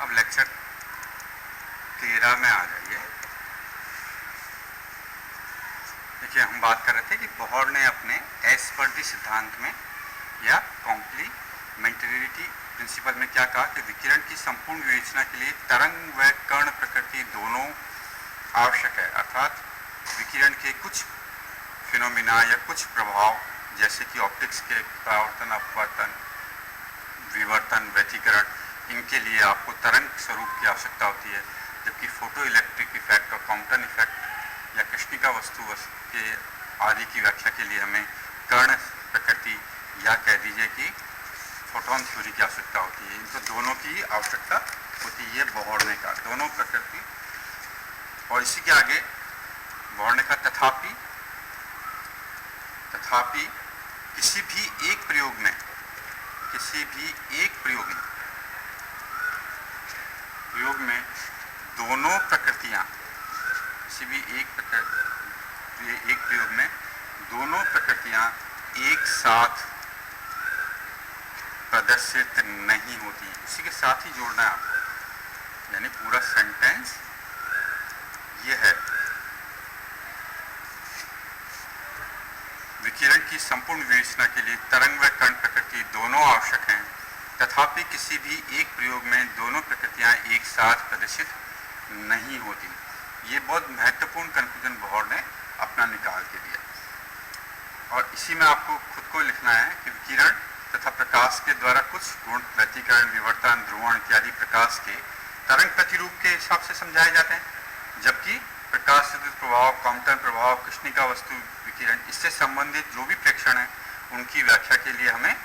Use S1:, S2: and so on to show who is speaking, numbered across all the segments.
S1: अब लेक्चर 13 में आ जाइए। देखिए, हम बात कर रहे थे कि बोहर ने अपने एस्पर्डी सिद्धांत में या कॉम्प्लीमेंटरिटी प्रिंसिपल में क्या कहा कि विकिरण की संपूर्ण विवेचना के लिए तरंग व कण प्रकृति दोनों आवश्यक है। अर्थात विकिरण के कुछ फिनोमिना या कुछ प्रभाव जैसे कि ऑप्टिक्स के परावर्तन, अपवर्तन, विवर्तन, व्यतिकरण, इनके लिए आपको तरंग स्वरूप की आवश्यकता होती है, जबकि फोटो इलेक्ट्रिक इफेक्ट और कॉम्पटन इफेक्ट या कृष्णिका वस्तु के आदि की व्याख्या के लिए हमें कर्ण प्रकृति या कह दीजिए कि फोटोन थ्योरी की आवश्यकता होती है। इनको दोनों की आवश्यकता होती है बोहर ने कहा, दोनों प्रकृति। और इसी के आगे बोहर ने कहा तथापि किसी भी एक प्रयोग में दोनों प्रकृतियां एक साथ प्रदर्शित नहीं होती। इसी के साथ ही जोड़ना है आपको, यानी पूरा सेंटेंस ये है। विकिरण की संपूर्ण विवेचना के लिए तरंग व कण प्रकृति दोनों आवश्यक हैं, तथापि किसी भी एक प्रयोग में दोनों प्रकृतियां एक साथ प्रदर्शित नहीं होती। ये बहुत महत्वपूर्ण कंक्लूजन बोहर ने अपना निकाल के दिया। और इसी में आपको खुद को लिखना है कि विकिरण तथा प्रकाश के द्वारा कुछ गुण, व्यतिकरण, विवर्तन, ध्रुवण इत्यादि प्रकाश के तरंग प्रतिरूप के हिसाब से समझाए जाते हैं, जबकि प्रकाश से प्रभाव, कॉम्पटन प्रभाव, कृष्णिका वस्तु विकिरण, इससे संबंधित जो भी प्रेक्षण है उनकी व्याख्या के लिए हमें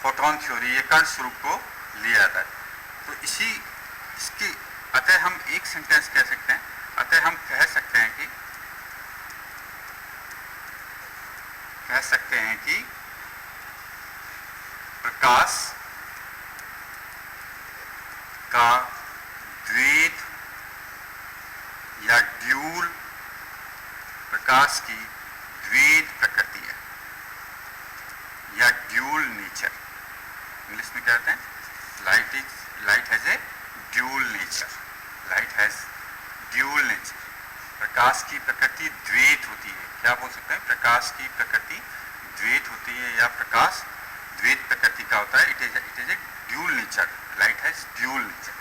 S1: फोटोन थ्योरी या कण स्वरूप को लिया जाता है। तो इसके अतः हम एक सेंटेंस कह सकते हैं, अतः हम कह सकते हैं कि प्रकाश का द्वैत या ड्यूल प्रकाश की द्वैत प्रकृति है या ड्यूल नेचर। इंग्लिश में कहते हैं light has a dual nature. प्रकाश की प्रकृति द्वैत होती है। क्या बोल सकते हैं? प्रकाश की प्रकृति द्वैत होती है या प्रकाश द्वैत प्रकृति का होता है। It is a dual nature. Light has dual nature.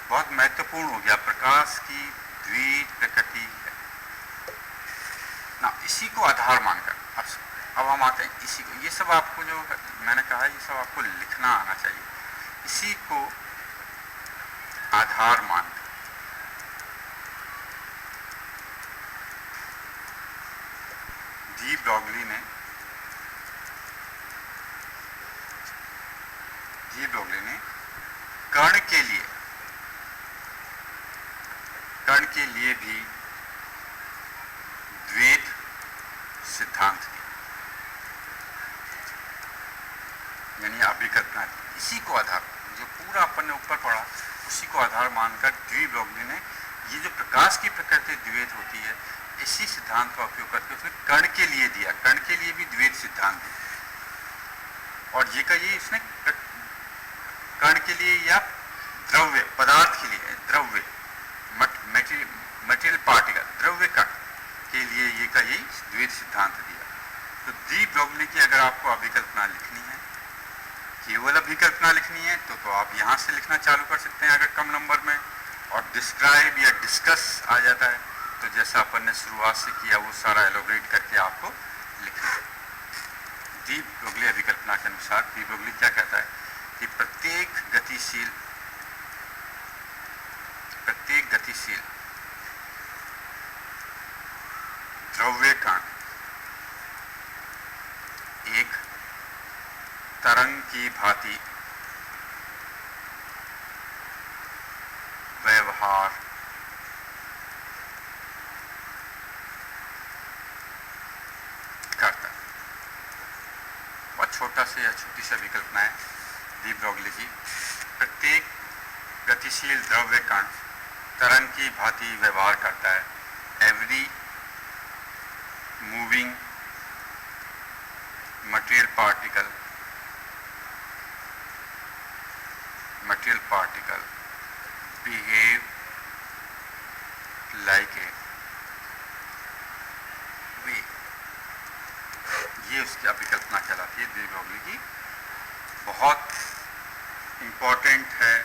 S1: बहुत महत्वपूर्ण हो गया, प्रकाश की द्वैत प्रकृति है ना। इसी को आधार मानकर अब हम आते हैं इसी को, ये सब आपको जो मैंने कहा ये सब आपको लिखना आना चाहिए। इसी को आधार मानकर डी ब्रॉगली ने कण के लिए भी द्वैत सिद्धांत दिया, यानी अभिकल्पना दी। इसी को आधार, जो पूरा अपन ने ऊपर पढ़ा उसी को आधार मानकर डी ब्रॉगली ने ये जो प्रकाश की प्रकृति द्वैत होती है, इसी सिद्धांत का उपयोग करके उसने कण के लिए दिया, कण के लिए भी द्वैत सिद्धांत दिया। और ये कहिए इसने कण के लिए या द्रव्य पदार्थ के लिए, द्रव्य मटेरियल पार्टिकल, द्रव्य कण के लिए ये कहिए द्वैत सिद्धांत दिया। तो डी ब्रॉगली की अगर आपको अभिकल्पना लिखनी है, केवल अभिकल्पना लिखनी है, तो आप यहाँ से लिखना चालू कर सकते हैं अगर कम नंबर में। और डिस्क्राइब या डिस्कस आ जाता है तो जैसा अपन ने शुरुआत से किया वो सारा एलोबरेट करके आपको लिखना है। डी ब्रॉगली अभिकल्पना के अनुसार डी ब्रॉगली क्या कहता है कि प्रत्येक गतिशील द्रव्य कण एक तरंग की भांति व्यवहार करता है। बहुत छोटा से या छोटी सी विकल्पना है डी ब्रॉगली की। प्रत्येक गतिशील द्रव्य कण तरंग की भांति व्यवहार करता है। Every moving material particle material particle behave like a wave, ये उसकी अभिकल्पना कहलाती है डी ब्रोगली की। बहुत इम्पॉर्टेंट है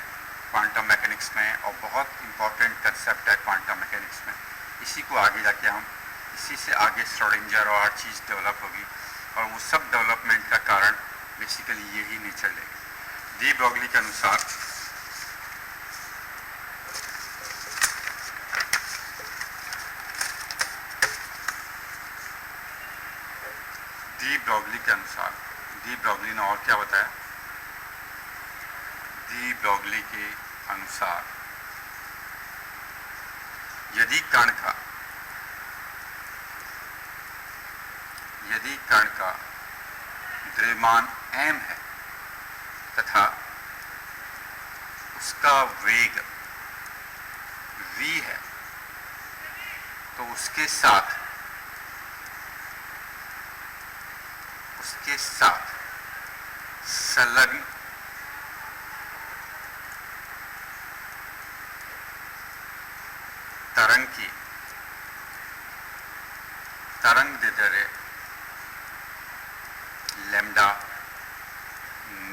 S1: क्वांटम मैकेनिक्स में और बहुत इम्पॉर्टेंट कंसेप्ट है क्वांटम मैकेनिक्स में। इसी को आगे जाके हम इसी से आगे श्रोडिंगर और हर चीज़ डेवलप होगी और वो सब डेवलपमेंट का कारण बेसिकली यही नेचर लेगी। डी ब्रोगली के अनुसार डी ब्रोगली ने और क्या बताया? डी ब्रोगली के अनुसार यदि कण का द्रव्यमान m है तथा उसका वेग v है, तो उसके साथ संलग्न तरंग दैर्ध्य लैम्डा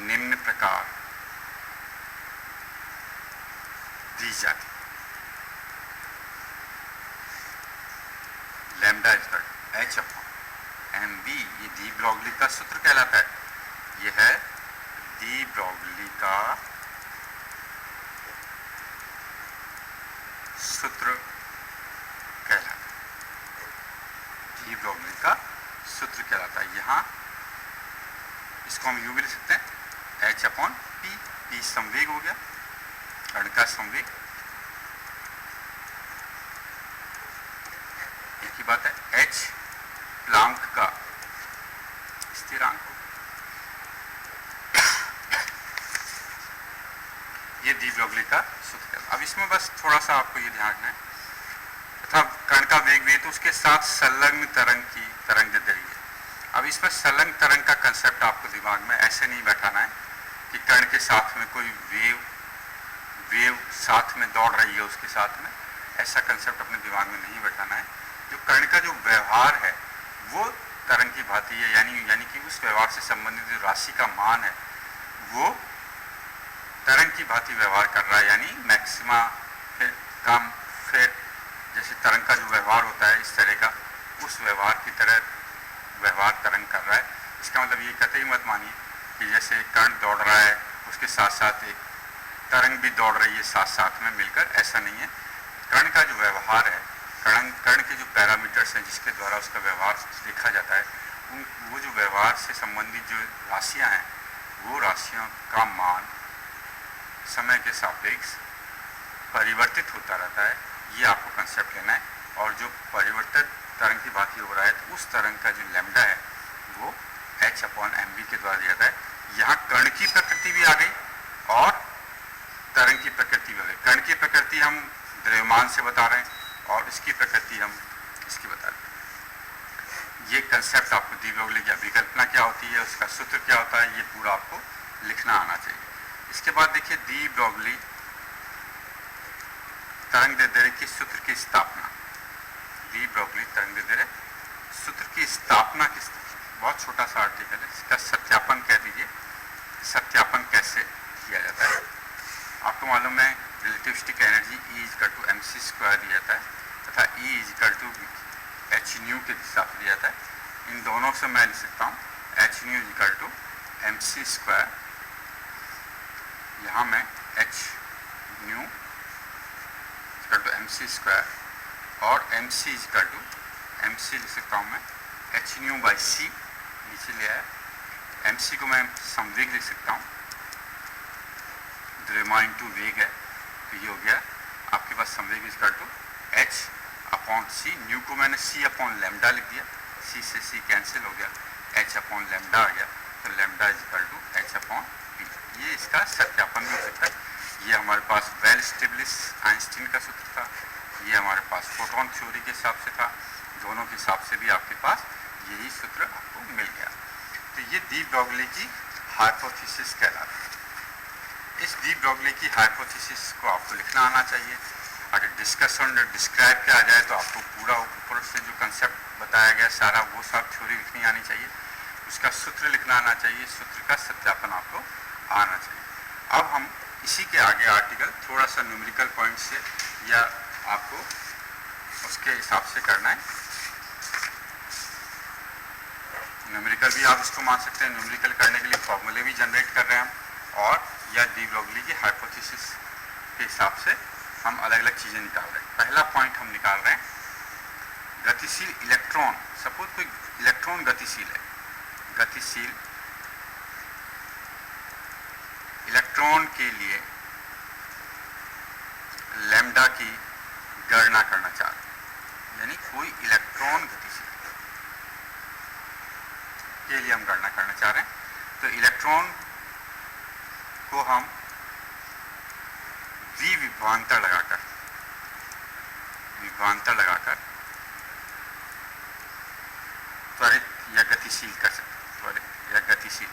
S1: निम्न प्रकार दी जाती। लैम्डा h अपॉन mv, ये डी ब्रोगली का सूत्र कहलाता है। यह है डी ब्रोगली का सूत्र कहलाता है। डी ब्रोगली का सूत्र कहलाता है। यहाँ इसको हम यूं भी लिख सकते हैं, h अपॉन पी। पी संवेग हो गया, कण का संवेग। एक ही बात है, h प्लांक का स्थिरांक हो। ये डी ब्रोगली का सूत्र है। अब इसमें बस थोड़ा सा आपको ये ध्यान रखना है, तथा कण का वेग भी तो उसके साथ संलग्न तरंग दैर्ध्य है। अब इसमें संलग्न तरंग का कंसेप्ट आपको दिमाग में ऐसे नहीं बैठाना है कि कण के साथ में कोई वेव साथ में दौड़ रही है उसके साथ में, ऐसा कंसेप्ट अपने दिमाग में नहीं बैठाना है। जो कण का जो व्यवहार है वो तरंग की भांति है, यानी कि उस व्यवहार से संबंधित जो राशि का मान है वो तरंग की भांति व्यवहार कर रहा है, यानी मैक्सिमा फिर कम फिर जैसे तरंग का जो व्यवहार होता है इस तरह का, उस व्यवहार की तरह व्यवहार तरंग कर रहा है। इसका मतलब ये कतई मत मानिए कि जैसे कण दौड़ रहा है उसके साथ साथ एक तरंग भी दौड़ रही है साथ साथ में मिलकर, ऐसा नहीं है। कण का जो व्यवहार है, कण के जो पैरामीटर्स हैं जिसके द्वारा उसका व्यवहार देखा जाता है, वो जो व्यवहार से संबंधित जो राशियाँ हैं वो राशियों का मान समय के सापेक्ष परिवर्तित होता रहता है। ये आपको कंसेप्ट लेना है। और जो परिवर्तित तरंग की भांति हो रहा है तो उस तरंग का जो लैम्डा है वो h अपॉन mv के द्वारा दिया जाता है। यहाँ कण की प्रकृति भी आ गई और तरंग की प्रकृति भी आ गई। कण की प्रकृति हम द्रव्यमान से बता रहे हैं और इसकी प्रकृति हम इसकी बता रहे हैं। ये कंसेप्ट आपको डी ब्रोगली की अभिकल्पना क्या होती है, उसका सूत्र क्या होता है, ये पूरा आपको लिखना आना चाहिए। इसके बाद देखिए डी ब्रोगली तरंग दैर्ध्य की सूत्र की स्थापना। डी ब्रोगली तरंग दैर्ध्य सूत्र की स्थापना किस, बहुत छोटा सा आर्टिकल है, इसका सत्यापन कह दीजिए। सत्यापन कैसे किया जाता है? आपको मालूम है रिलेटिविस्टिक एनर्जी E = mc² दिया जाता है तथा E = h न्यू के हिसाब से दिया जाता है। इन दोनों से मैं लिख सकता हूँ h न्यू = mc²। यहाँ मैं h न्यू = mc² और mc लिख सकता हूँ मैं h न्यू बाई c, नीचे लिया है। mc को मैं संवेग लिख सकता हूँ, द्रव्यमान इंटू वेग है, तो ये हो गया आपके पास संवेग h अपॉन c। न्यू को मैंने c अपॉन लैम्डा लिख दिया, c से c कैंसिल हो गया, h अपॉन लैम्डा आ गया, तो लैम्डा h अपॉन p। ये इसका सत्यापन भी हो सकता है। ये हमारे पास वेल स्टेब्लिश आइंस्टीन का सूत्र था, ये हमारे पास फोटोन थ्योरी के हिसाब से था, दोनों के हिसाब से भी आपके पास यही सूत्र आपको मिल गया। तो ये डी ब्रोगली की हाइपोथेसिस कहलाता है। इस डी ब्रॉगली की हाइपोथेसिस को आपको लिखना आना चाहिए। अगर डिस्कस और डिस्क्राइब किया जाए तो आपको पूरा ऊपर से जो कंसेप्ट बताया गया सारा वो सब थ्योरी लिखनी आनी चाहिए, उसका सूत्र लिखना आना चाहिए, सूत्र का सत्यापन आपको आना चाहिए। अब हम इसी के आगे आर्टिकल थोड़ा सा न्यूमेरिकल पॉइंट से या आपको उसके हिसाब से करना है। न्यूमेरिकल भी आप इसको मान सकते हैं, न्यूमेरिकल करने के लिए फॉर्मूले भी जनरेट कर रहे हैं हम, और या डी ब्रॉगली की हाइपोथेसिस के हिसाब से हम अलग अलग चीज़ें निकाल रहे हैं। पहला पॉइंट हम निकाल रहे हैं गतिशील इलेक्ट्रॉन। सपोज कोई इलेक्ट्रॉन गतिशील है, गतिशील इलेक्ट्रॉन के लिए लैम्डा की गणना करना चाह रहे हैं, यानी कोई इलेक्ट्रॉन गतिशील के लिए हम गणना करना चाह रहे हैं। तो इलेक्ट्रॉन को हम V विभवांतर लगाकर त्वरित या गतिशील कर सकते हैं, त्वरित या गतिशील।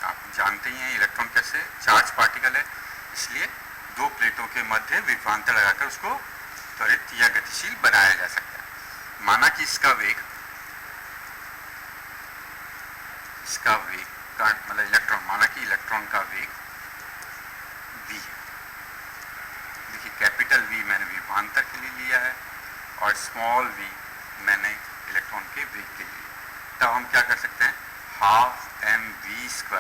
S1: आप जानते ही हैं इलेक्ट्रॉन कैसे चार्ज पार्टिकल है, इसलिए दो प्लेटों के मध्य विभवांतर लगाकर उसको त्वरित या गतिशील बनाया जा सकता है। माना कि इसका वेग का मतलब इलेक्ट्रॉन, माना कि इलेक्ट्रॉन का वेग v है। देखिए कैपिटल V मैंने विभवांतर के लिए लिया है और स्मॉल v मैंने इलेक्ट्रॉन के वेग के लिए। तब हम क्या कर सकते हैं, half mv²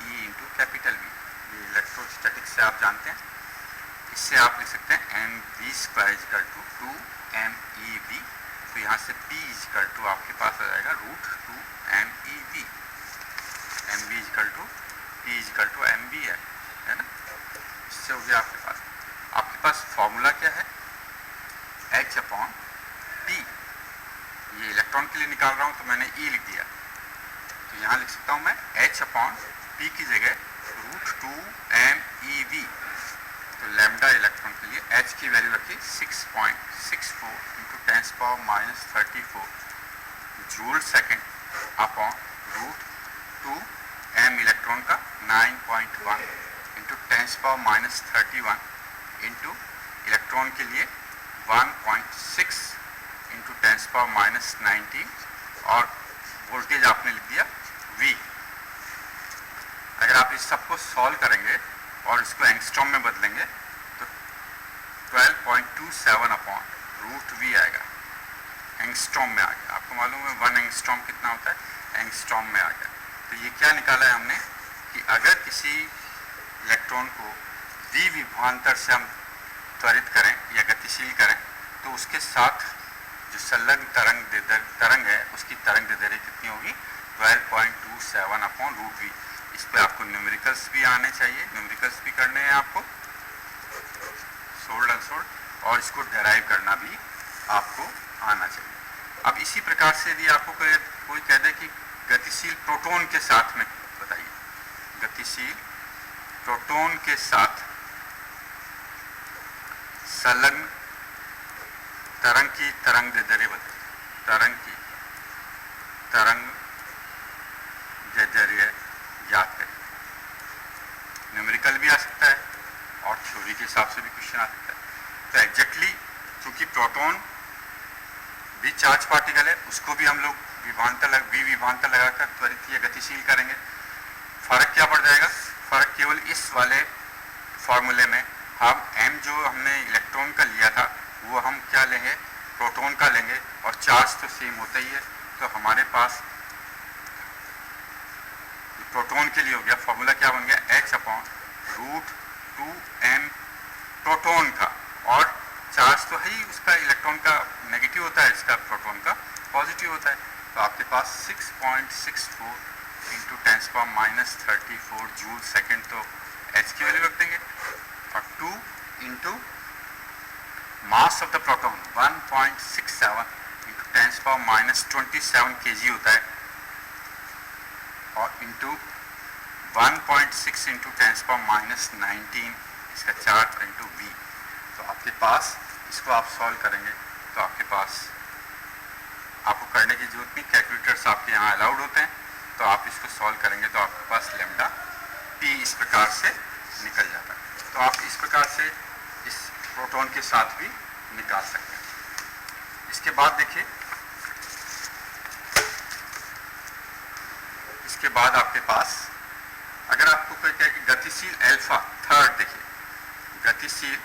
S1: E into capital V। ये इलेक्ट्रोस्टैटिक्स से आप जानते हैं, इससे आप लिख सकते हैं mv² 2mev। तो यहाँ से p आपके पास आ जाएगा √2mev। mv p है ना। इससे हो गया आपके पास फॉर्मूला क्या है, H/P। ये इलेक्ट्रॉन के लिए निकाल रहा हूँ तो मैंने E लिख दिया, तो यहाँ लिख सकता हूँ मैं H/P की जगह √2mev। तो लैम्डा इलेक्ट्रॉन के लिए H की वैल्यू रखी 6.64 × 10⁻34 joule second upon √2m electron का 9.1 × 10⁻31 इंटू इलेक्ट्रॉन के लिए 1.6 × 10⁻19 और वोल्टेज आपने लिख दिया V। अगर आप इस सबको सॉल्व करेंगे और इसको एंगस्ट्रॉम में बदलेंगे तो 12.27 अपॉन √V आएगा, एंगस्ट्रॉम में आ गया। आपको मालूम है 1 एंगस्ट्रॉम कितना होता है, एंगस्ट्रॉम में आ गया। तो ये क्या निकाला है हमने कि अगर किसी इलेक्ट्रॉन को V विभवांतर से हम त्वरित करें या गतिशील करें तो उसके साथ जो संलग्न तरंग है उसकी तरंग दैर्ध्य कितनी होगी, 12.27 अपॉन √V। इस पर आपको न्यूमेरिकल्स भी आने चाहिए, न्यूमेरिकल्स भी करने हैं आपको, सोल्ड अनसोल्ड, और इसको डेराइव करना भी आपको आना चाहिए। अब इसी प्रकार से यदि आपको कोई कह दे कि गतिशील प्रोटॉन के साथ में बताइए, गतिशील प्रोटॉन के साथ संलग्न तरंग की तरंग दैर्ध्य बताइए, तरंग की तरंग दैर्ध्य याद करें। न्यूमेरिकल भी आ सकता है और थ्योरी के हिसाब से भी क्वेश्चन आ सकता है। तो एग्जैक्टली क्योंकि प्रोटॉन भी चार्ज पार्टिकल है, उसको भी हम लोग विभवांतर लगाकर त्वरित या गतिशील करेंगे। फर्क क्या पड़ जाएगा, फर्क केवल इस वाले फॉर्मूले में हम m जो हमने इलेक्ट्रॉन का लिया था वो हम क्या लेंगे, प्रोटॉन का लेंगे, और चार्ज तो सेम होता ही है। तो हमारे पास प्रोटॉन के लिए हो गया, फॉर्मूला क्या बन गया, H/√2m प्रोटॉन का, और चार्ज तो है ही उसका, इलेक्ट्रॉन का नेगेटिव होता है, इसका प्रोटॉन का पॉजिटिव होता है। तो आपके पास 6.64 × 10⁻34 जूल सेकेंड, तो H की वैल्यू रख देंगे, और 2 into mass of the proton 1.67 × 10⁻27 kg होता है, और इंटू 1.6 × 10⁻19 इसका चार्ज इंटू V। तो आपके पास इसको आप सॉल्व करेंगे तो आपके पास आपको करने की जरूरत नहीं, कैलकुलेटर्स आपके यहाँ अलाउड होते हैं। तो आप इसको सॉल्व करेंगे तो आपके पास लैम्डा पी इस प्रकार से निकल जाता है। तो आप इस प्रकार से इस प्रोटॉन के साथ भी निकाल सकते हैं। इसके बाद देखिए, इसके बाद आपके पास अगर आपको कोई कहे कि गतिशील अल्फा थर्ड, देखिए गतिशील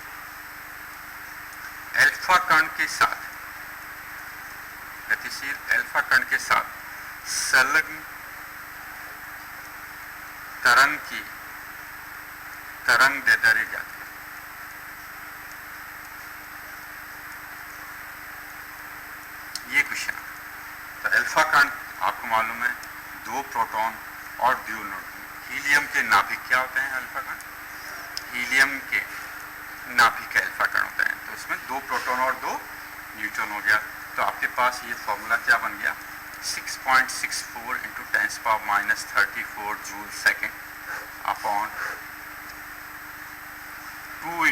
S1: अल्फा कण के साथ, गतिशील अल्फा कण के साथ संलग्न तरंग दैर्ध्य ज्ञात है। ये क्वेश्चन, तो अल्फा कण आपको मालूम है 2 प्रोटॉन और 2 न्यूट्रॉन। हीलियम के नाभिक क्या होते हैं अल्फा कण? हीलियम के नाभिक अल्फा कण होते हैं। तो इसमें 2 प्रोटॉन और 2 न्यूट्रॉन हो गया। तो आपके पास ये फॉर्मूला क्या बन गया, 6.64 × 10⁻34 joule second upon 2 ×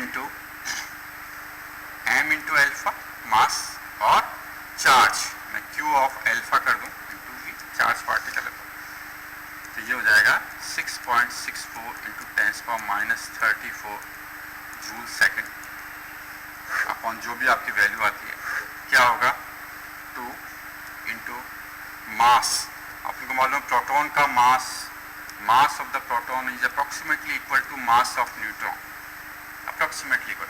S1: m × alpha mass और चार्ज, मैं Q ऑफ अल्फा कर दूं इंटू V चार्ज पार्टिकल है, तो ये हो जाएगा 6.64 × 10⁻34 जूल सेकेंड अपॉन जो भी आपकी वैल्यू आती है, क्या होगा 2 × मास। आपको मालूम है प्रोटॉन का mass of the proton is approximately equal to mass of neutron, approximately equal.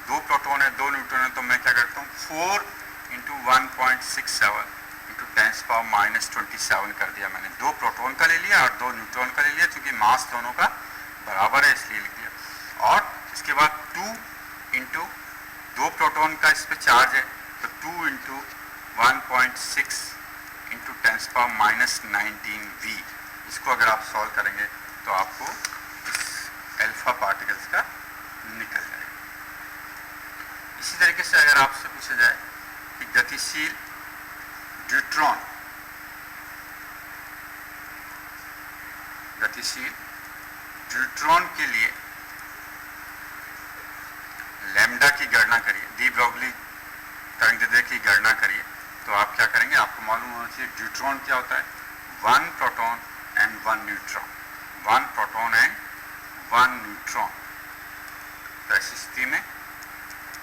S1: 2 proton है 2 न्यूट्रॉन है, तो मैं क्या करता हूँ 4 × 1.67 × 10⁻27 कर दिया मैंने। 2 प्रोटॉन का ले लिया और 2 न्यूट्रॉन का ले लिया, क्योंकि मास दोनों का बराबर है इसलिए लिख दिया। और इसके बाद 2 × 2 प्रोटॉन का इस पर चार्ज है, तो 2 × 1.6 × 10⁻19 V, इसको अगर आप सॉल्व करेंगे तो आपको इस अल्फा पार्टिकल्स का निकल जाएगा। इसी तरीके से अगर आपसे पूछा जाए कि गतिशील ड्यूट्रॉन, गतिशील ड्यूट्रॉन के लिए लैम्डा की गणना करिए, डी ब्रॉगली तरंगदैर्ध्य की गणना करिए, तो आप क्या करेंगे, आपको मालूम होना चाहिए ड्यूट्रॉन क्या होता है, 1 proton and 1 neutron, 1 proton and 1 neutron. तो ऐसी स्थिति में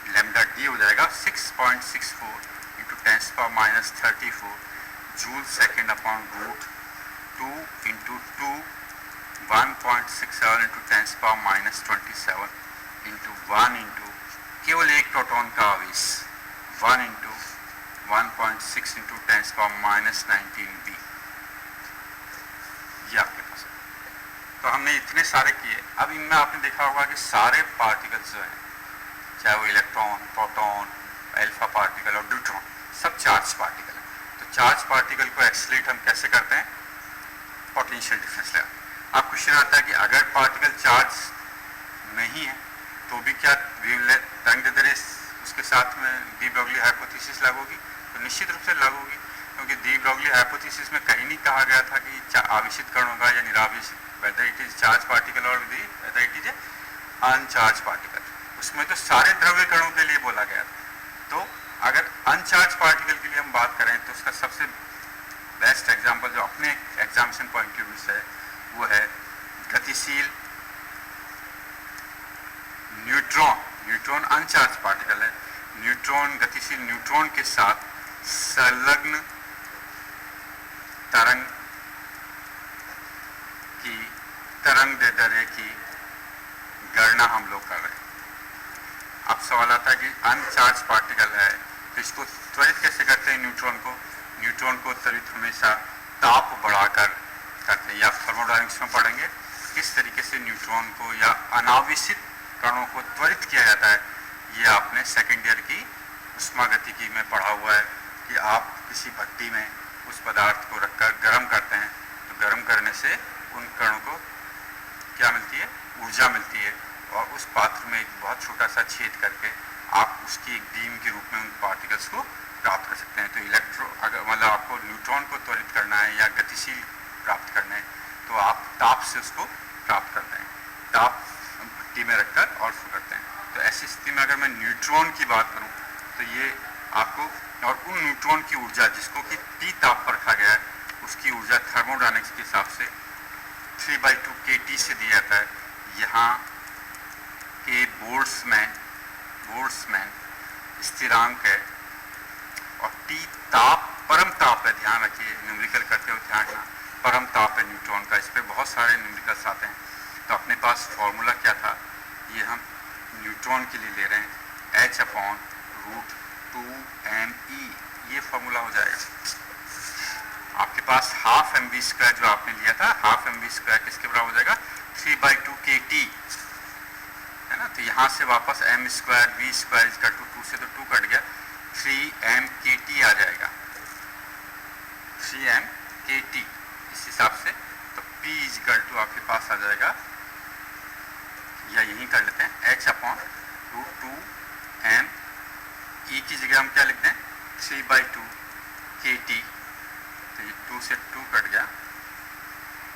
S1: लैम्डा डी हो जाएगा 6.64 × 10⁻34 जूल सेकेंड अपॉन √2 × 2 1.67 × 10⁻27 × 1 × केवल एक प्रोटॉन का आवेश 1 × 1.6 × 10⁻19 V, ये आपके पास है। तो हमने इतने सारे किए। अब इनमें आपने देखा होगा कि सारे पार्टिकल्स जो हैं, चाहे वो इलेक्ट्रॉन, प्रोटॉन, अल्फा पार्टिकल और न्यूट्रॉन, सब चार्ज पार्टिकल हैं। तो चार्ज पार्टिकल को एक्सीलरेट हम कैसे करते हैं, पोटेंशियल डिफरेंस लगा। अब क्वेश्चन आता है कि अगर पार्टिकल चार्ज नहीं है तो भी क्या तरंगदैर्ध्य उसके साथ में डी ब्रॉगली हाइपोथेसिस लागू होगी? तो निश्चित रूप से लागू होगी, क्योंकि डी ब्रॉगली हाइपोथेसिस में कहीं नहीं कहा गया था कि आवेशित कण होगा या निरावेशित, whether it is charge particle और whether it is uncharge particle. उसमें तो सारे द्रव्य कणों के लिए बोला गया था। तो अगर अनचार्ज पार्टिकल के लिए हम बात करें तो उसका सबसे बेस्ट एग्जाम्पल जो अपने एग्जामिनेशन पॉइंट ऑफ व्यू से है वो है गतिशील न्यूट्रॉन। न्यूट्रॉन अनचार्ज पार्टिकल है। न्यूट्रॉन, गतिशील न्यूट्रॉन के साथ संलग्न तरंगदैर्ध्य की गणना हम लोग कर रहे हैं। अब सवाल आता है कि अनचार्ज पार्टिकल है तो इसको त्वरित कैसे करते हैं न्यूट्रॉन को? न्यूट्रॉन को त्वरित हमेशा ताप बढ़ाकर करते हैं, या थर्मोडायनेमिक्स में पढ़ेंगे किस तरीके से न्यूट्रॉन को या अनावेशित कणों को त्वरित किया जाता है। ये आपने सेकेंड ईयर की उष्मागतिकी में पढ़ा हुआ है कि आप किसी भट्टी में उस पदार्थ को रखकर गर्म करते हैं तो गर्म करने से उन कणों को क्या मिलती है, ऊर्जा मिलती है, और उस पात्र में एक बहुत छोटा सा छेद करके आप उसकी एक बीम के रूप में उन पार्टिकल्स को प्राप्त कर सकते हैं। तो अगर मतलब आपको न्यूट्रॉन को त्वरित करना है या गतिशील प्राप्त करना है तो आप ताप से उसको प्राप्त करते हैं, ताप भट्टी में रखकर और उसको करते हैं। तो ऐसी स्थिति में अगर मैं न्यूट्रॉन की बात करूं तो ये आपको, और उन न्यूट्रॉन की ऊर्जा जिसको कि T ताप पर रखा गया है उसकी ऊर्जा थर्मोडायनेमिक्स के हिसाब से 3/2 kT से दिया जाता है। यहाँ के बोल्ट्जमैन स्थिरांक है और T ताप, परम ताप है, ध्यान रखिए, न्यूमेरिकल करते हो ध्यान रखना, परम ताप है न्यूट्रॉन का। इस पर बहुत सारे न्यूमेरिकल्स आते हैं। तो अपने पास फॉर्मूला क्या था, ये हम न्यूट्रॉन के लिए ले रहे हैं, H/√2mE, ये फॉर्मूला हो जाएगा। आपके पास हाफ mv² जो आपने लिया था, हाफ mv² किसके बराबर हो जाएगा, 3/2 kT है ना। तो यहाँ से वापस m² v² 2 से तो 2 कट गया, 3m kT आ जाएगा, 3m kT इस हिसाब से। तो P = आपके पास आ जाएगा, या यहीं कर लेते हैं, H/√2m, E की जगह हम क्या लिखते हैं, 3/2 kT। तो ये 2 से 2 कट गया,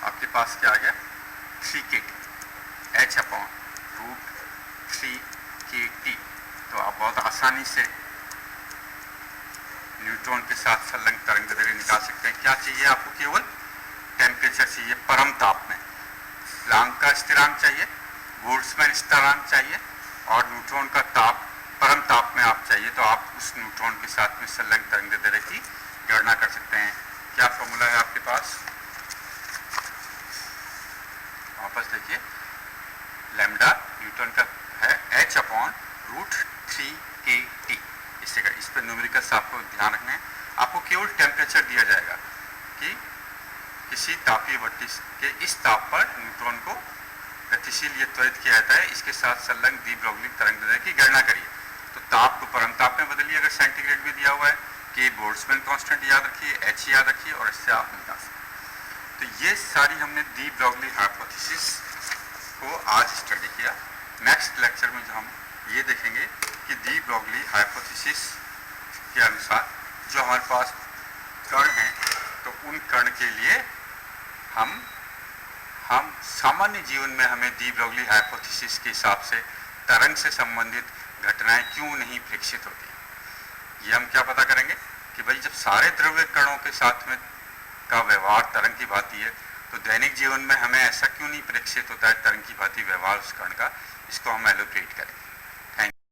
S1: आपके पास क्या आ गया, 3 kT, H/√3 kT। तो आप बहुत आसानी से न्यूट्रॉन के साथ संलग्न तरंगदैर्घ्य निकाल सकते हैं। क्या चाहिए आपको, केवल टेम्परेचर चाहिए परम ताप में, प्लांक का स्थिरांक चाहिए, बोल्ट्जमैन स्थिरांक चाहिए, और न्यूट्रॉन का ताप परम ताप में आप चाहिए। तो आप उस न्यूट्रॉन के साथ में संलग्न तरंगदैर्घ्य की गणना कर सकते हैं। क्या फॉर्मूला है आपके पास, वापस देखिए, लैम्डा न्यूटन का है H/√3 kT। इस पर न्यूमेरिकल्स आपको ध्यान रखना है। आपको केवल टेम्परेचर दिया जाएगा कि किसी तापीय भट्टी के इस ताप पर न्यूट्रॉन को गतिशील या त्वरित किया जाता है, इसके साथ संलग्न डी ब्रोगली तरंगदैर्घ्य की गणना करिए। तो ताप को परम ताप में बदलिए, अगर सेंटीग्रेड में दिया हुआ है, कि बोल्ट्जमैन कांस्टेंट याद रखिए, H याद रखिए, और इससे आप निकाल सकते। तो ये सारी हमने डी ब्रोगली हाइपोथेसिस को आज स्टडी किया। नेक्स्ट लेक्चर में जो हम ये देखेंगे कि डी ब्रोगली हाइपोथेसिस के अनुसार जो हमारे पास कण हैं, तो उन कण के लिए हम सामान्य जीवन में हमें डी ब्रोगली हाइपोथेसिस के हिसाब से तरंग से संबंधित घटनाएं क्यों नहीं प्रेक्षित होती। ये हम क्या पता करेंगे कि भाई जब सारे द्रव्य कणों के साथ में का व्यवहार तरंग की भांति है, तो दैनिक जीवन में हमें ऐसा क्यों नहीं प्रेक्षित होता है तरंग की भांति व्यवहार उस कण का। इसको हम एलोब्रेट करेंगे।